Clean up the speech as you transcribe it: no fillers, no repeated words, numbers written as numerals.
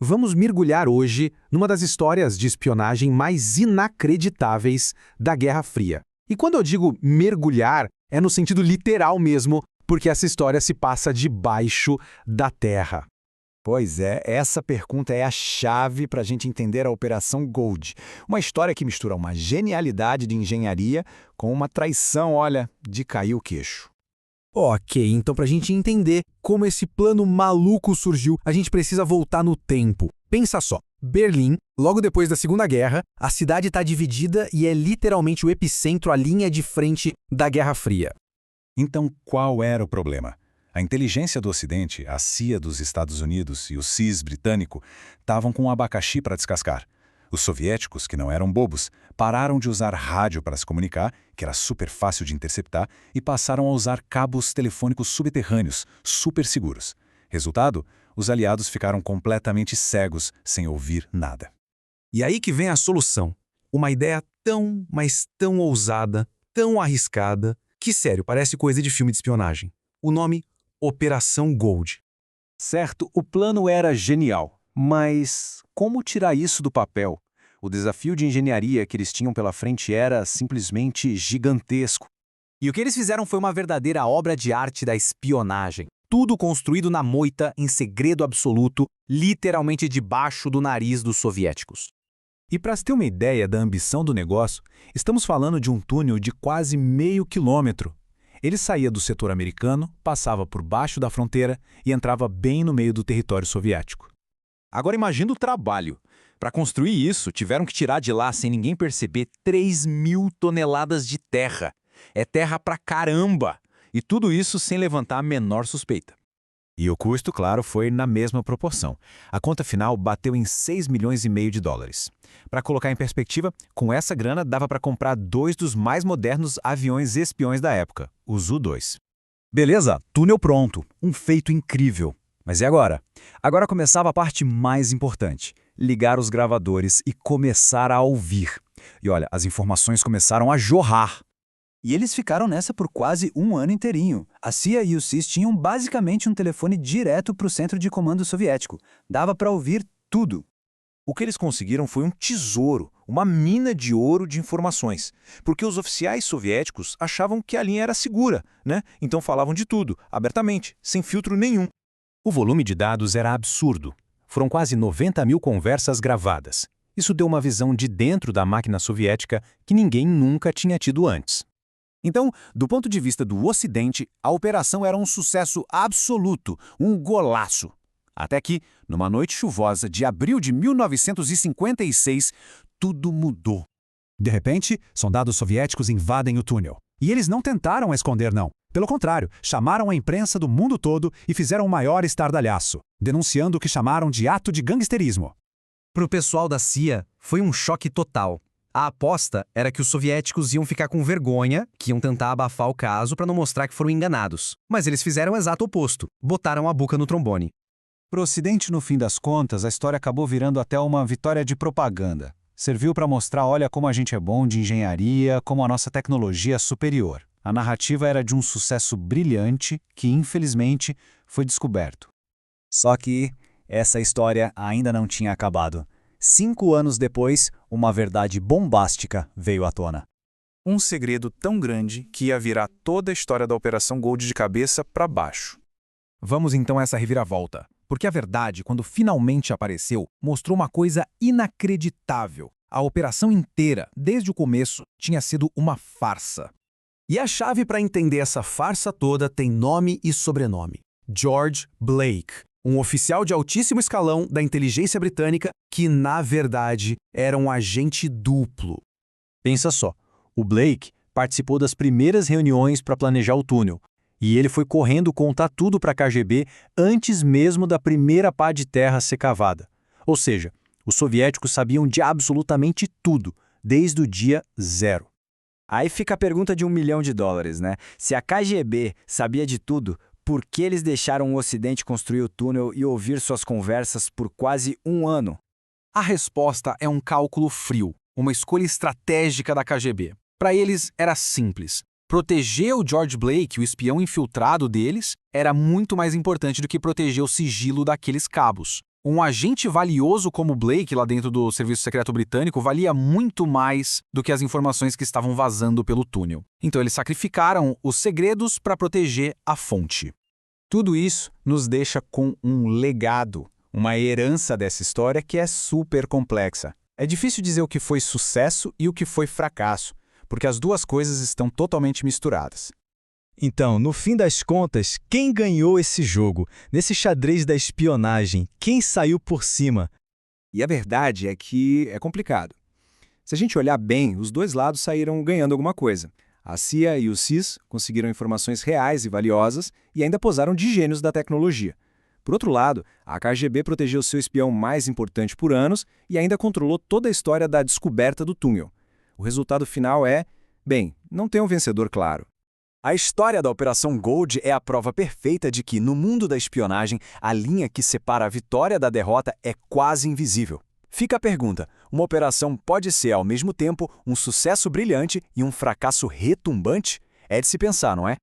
Vamos mergulhar hoje numa das histórias de espionagem mais inacreditáveis da Guerra Fria. E quando eu digo mergulhar, é no sentido literal mesmo, porque essa história se passa debaixo da Terra. Pois é, essa pergunta é a chave para a gente entender a Operação Gold. Uma história que mistura uma genialidade de engenharia com uma traição, olha, de cair o queixo. Ok, então para a gente entender como esse plano maluco surgiu, a gente precisa voltar no tempo. Pensa só, Berlim, logo depois da Segunda Guerra, a cidade está dividida e é literalmente o epicentro, a linha de frente da Guerra Fria. Então, qual era o problema? A inteligência do Ocidente, a CIA dos Estados Unidos e o CIS britânico estavam com um abacaxi para descascar. Os soviéticos, que não eram bobos, pararam de usar rádio para se comunicar, que era super fácil de interceptar, e passaram a usar cabos telefônicos subterrâneos, super seguros. Resultado, os aliados ficaram completamente cegos, sem ouvir nada. E aí que vem a solução. Uma ideia tão, mas tão ousada, tão arriscada, que sério, parece coisa de filme de espionagem. O nome Operação Gold. Certo, o plano era genial, mas como tirar isso do papel? O desafio de engenharia que eles tinham pela frente era simplesmente gigantesco. E o que eles fizeram foi uma verdadeira obra de arte da espionagem. Tudo construído na moita, em segredo absoluto, literalmente debaixo do nariz dos soviéticos. E para se ter uma ideia da ambição do negócio, estamos falando de um túnel de quase meio quilômetro. Ele saía do setor americano, passava por baixo da fronteira e entrava bem no meio do território soviético. Agora imagina o trabalho. Para construir isso, tiveram que tirar de lá, sem ninguém perceber, 3.000 toneladas de terra. É terra pra caramba! E tudo isso sem levantar a menor suspeita. E o custo, claro, foi na mesma proporção. A conta final bateu em 6,5 milhões de dólares. Para colocar em perspectiva, com essa grana dava para comprar 2 dos mais modernos aviões espiões da época, os U-2. Beleza, túnel pronto. Um feito incrível. Mas e agora? Agora começava a parte mais importante. Ligar os gravadores e começar a ouvir. E olha, as informações começaram a jorrar. E eles ficaram nessa por quase um ano inteirinho. A CIA e o CIS tinham basicamente um telefone direto para o centro de comando soviético. Dava para ouvir tudo. O que eles conseguiram foi um tesouro, uma mina de ouro de informações. Porque os oficiais soviéticos achavam que a linha era segura, né? Então falavam de tudo, abertamente, sem filtro nenhum. O volume de dados era absurdo. Foram quase 90 mil conversas gravadas. Isso deu uma visão de dentro da máquina soviética que ninguém nunca tinha tido antes. Então, do ponto de vista do Ocidente, a operação era um sucesso absoluto, um golaço. Até que, numa noite chuvosa de abril de 1956, tudo mudou. De repente, soldados soviéticos invadem o túnel. E eles não tentaram esconder, não. Pelo contrário, chamaram a imprensa do mundo todo e fizeram o maior estardalhaço, denunciando o que chamaram de ato de gangsterismo. Para o pessoal da CIA, foi um choque total. A aposta era que os soviéticos iam ficar com vergonha, que iam tentar abafar o caso para não mostrar que foram enganados. Mas eles fizeram o exato oposto, botaram a boca no trombone. Para o Ocidente, no fim das contas, a história acabou virando até uma vitória de propaganda. Serviu para mostrar, olha como a gente é bom de engenharia, como a nossa tecnologia é superior. A narrativa era de um sucesso brilhante que, infelizmente, foi descoberto. Só que essa história ainda não tinha acabado. 5 anos depois, uma verdade bombástica veio à tona. Um segredo tão grande que ia virar toda a história da Operação Gold de cabeça para baixo. Vamos então a essa reviravolta. Porque a verdade, quando finalmente apareceu, mostrou uma coisa inacreditável. A operação inteira, desde o começo, tinha sido uma farsa. E a chave para entender essa farsa toda tem nome e sobrenome. George Blake, um oficial de altíssimo escalão da inteligência britânica que, na verdade, era um agente duplo. Pensa só, o Blake participou das primeiras reuniões para planejar o túnel, e ele foi correndo contar tudo para a KGB antes mesmo da primeira pá de terra ser cavada. Ou seja, os soviéticos sabiam de absolutamente tudo, desde o dia 0. Aí fica a pergunta de $1 milhão, né? Se a KGB sabia de tudo, por que eles deixaram o Ocidente construir o túnel e ouvir suas conversas por quase um ano? A resposta é um cálculo frio, uma escolha estratégica da KGB. Para eles, era simples. Proteger o George Blake, o espião infiltrado deles, era muito mais importante do que proteger o sigilo daqueles cabos. Um agente valioso como Blake, lá dentro do Serviço Secreto Britânico, valia muito mais do que as informações que estavam vazando pelo túnel. Então eles sacrificaram os segredos para proteger a fonte. Tudo isso nos deixa com um legado, uma herança dessa história que é super complexa. É difícil dizer o que foi sucesso e o que foi fracasso, porque as duas coisas estão totalmente misturadas. Então, no fim das contas, quem ganhou esse jogo? Nesse xadrez da espionagem, quem saiu por cima? E a verdade é que é complicado. Se a gente olhar bem, os dois lados saíram ganhando alguma coisa. A CIA e o SIS conseguiram informações reais e valiosas e ainda posaram de gênios da tecnologia. Por outro lado, a KGB protegeu seu espião mais importante por anos e ainda controlou toda a história da descoberta do túnel. O resultado final é, bem, não tem um vencedor claro. A história da Operação Gold é a prova perfeita de que, no mundo da espionagem, a linha que separa a vitória da derrota é quase invisível. Fica a pergunta: uma operação pode ser, ao mesmo tempo, um sucesso brilhante e um fracasso retumbante? É de se pensar, não é?